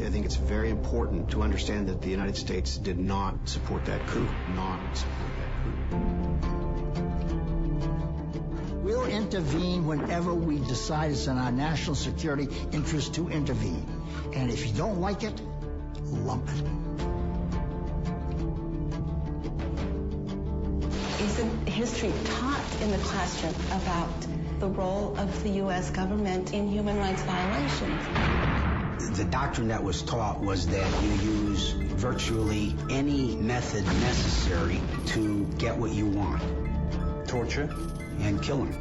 I think it's very important to understand that the United States did not support that coup. We'll intervene whenever we decide it's in our national security interest to intervene. And if you don't like it, lump it. Isn't history taught in the classroom about the role of the U.S. government in human rights violations? The doctrine that was taught was that you use virtually any method necessary to get what you want. Torture and killing.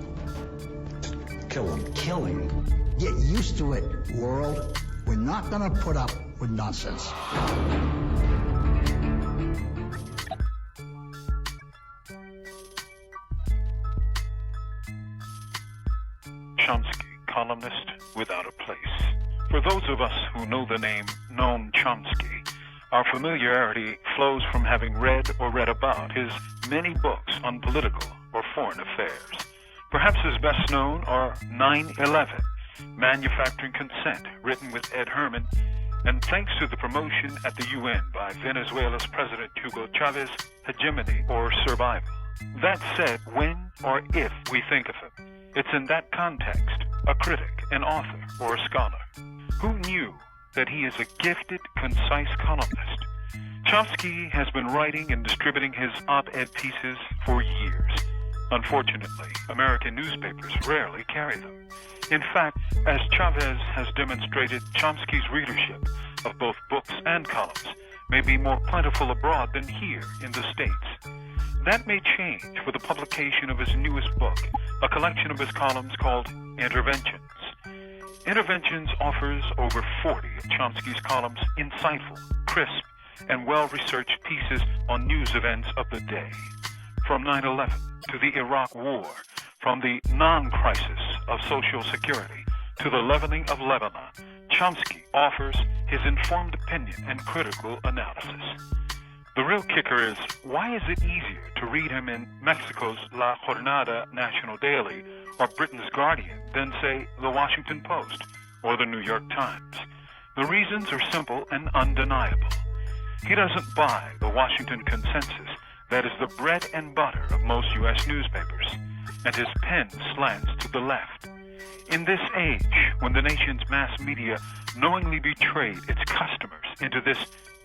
Killing. Get used to it, world. We're not going to put up with nonsense. Chomsky, columnist without a place. For those of us who know the name Noam Chomsky, our familiarity flows from having read or read about his many books on political or foreign affairs. Perhaps his best known are 9/11, Manufacturing Consent, written with Ed Herman, and thanks to the promotion at the UN by Venezuela's President Hugo Chavez, Hegemony or Survival. That said, when or if we think of him, it's in that context, a critic, an author, or a scholar. Who knew that he is a gifted, concise columnist? Chomsky has been writing and distributing his op-ed pieces for years. Unfortunately, American newspapers rarely carry them. In fact, as Chavez has demonstrated, Chomsky's readership of both books and columns may be more plentiful abroad than here in the States. That may change with the publication of his newest book, a collection of his columns called Interventions. Interventions offers over 40 of Chomsky's columns insightful, crisp, and well-researched pieces on news events of the day. From 9/11 to the Iraq War, from the non-crisis of Social Security to the leveling of Lebanon, Chomsky offers his informed opinion and critical analysis. The real kicker is, why is it easier to read him in Mexico's La Jornada National Daily or Britain's Guardian than, say, the Washington Post or the New York Times? The reasons are simple and undeniable. He doesn't buy the Washington consensus that is the bread and butter of most U.S. newspapers, and his pen slants to the left. In this age, when the nation's mass media knowingly betrayed its customers into this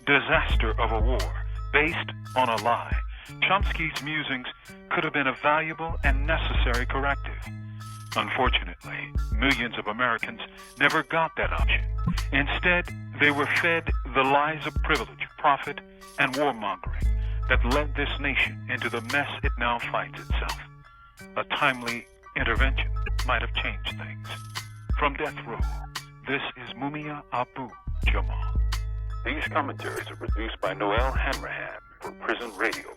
disaster of a war based on a lie, Chomsky's musings could have been a valuable and necessary corrective. Unfortunately, millions of Americans never got that option. Instead, they were fed the lies of privilege, profit, and warmongering that led this nation into the mess it now finds itself. A timely intervention might have changed things. From death row, this is Mumia Abu-Jamal. These commentaries are produced by Noel Hanrahan for Prison Radio.